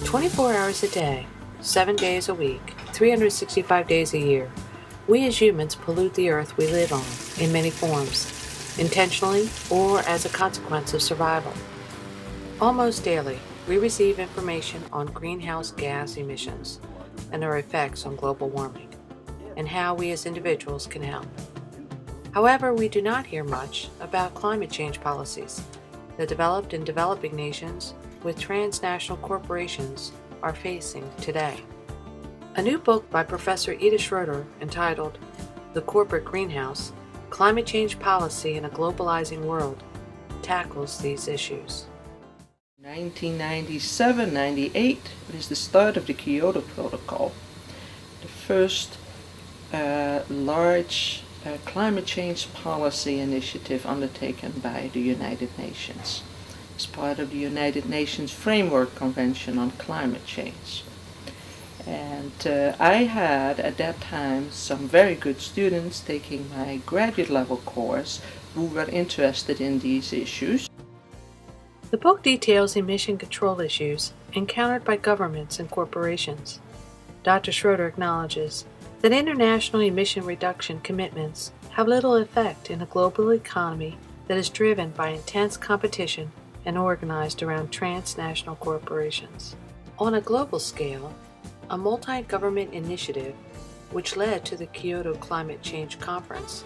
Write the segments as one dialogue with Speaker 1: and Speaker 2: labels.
Speaker 1: 24 hours a day, 7 days a week, 365 days a year, we as humans pollute the earth we live on in many forms, intentionally or as a consequence of survival. Almost daily, we receive information on greenhouse gas emissions and their effects on global warming, and how we as individuals can help. However, we do not hear much about climate change policies that developed and developing nations with transnational corporations are facing today. A new book by Professor Edith Schroeder entitled The Corporate Greenhouse: Climate Change Policy in a Globalizing World tackles these issues.
Speaker 2: 1997-98 is the start of the Kyoto Protocol, the first large climate change policy initiative undertaken by the United Nations as part of the United Nations Framework Convention on Climate Change. And I had at that time some very good students taking my graduate level course who were interested in these issues.
Speaker 1: The book details emission control issues encountered by governments and corporations. Dr. Schroeder acknowledges that international emission reduction commitments have little effect in a global economy that is driven by intense competition and organized around transnational corporations. On a global scale, a multi-government initiative, which led to the Kyoto Climate Change Conference,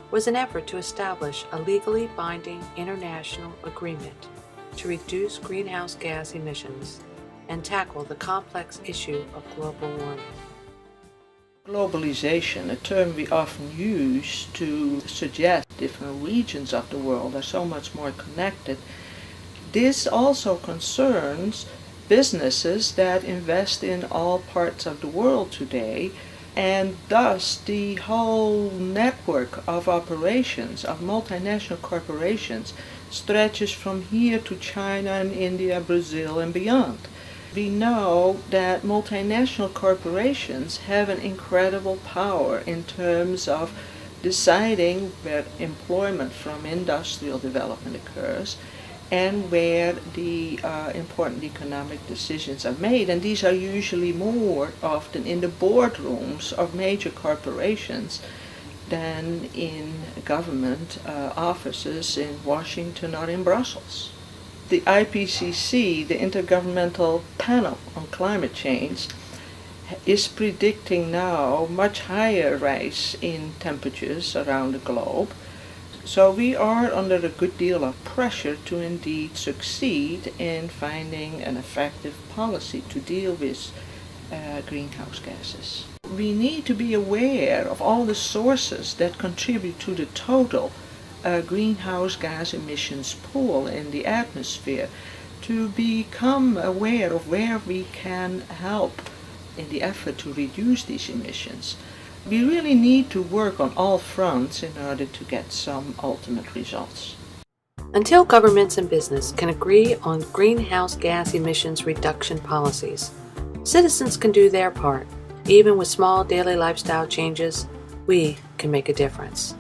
Speaker 1: was an effort to establish a legally binding international agreement to reduce greenhouse gas emissions and tackle the complex issue of global warming.
Speaker 2: Globalization, a term we often use to suggest different regions of the world are so much more connected. This also concerns businesses that invest in all parts of the world today, and thus the whole network of operations of multinational corporations stretches from here to China and India, Brazil, and beyond. We know that multinational corporations have an incredible power in terms of deciding where employment from industrial development occurs and where the important economic decisions are made. And these are usually more often in the boardrooms of major corporations than in government offices in Washington or in Brussels. The IPCC, the Intergovernmental Panel on Climate Change, is predicting now much higher rise in temperatures around the globe. So we are under a good deal of pressure to indeed succeed in finding an effective policy to deal with greenhouse gases. We need to be aware of all the sources that contribute to the total greenhouse gas emissions pool in the atmosphere, to become aware of where we can help in the effort to reduce these emissions. We really need to work on all fronts in order to get some ultimate results.
Speaker 1: Until governments and business can agree on greenhouse gas emissions reduction policies, citizens can do their part. Even with small daily lifestyle changes, we can make a difference.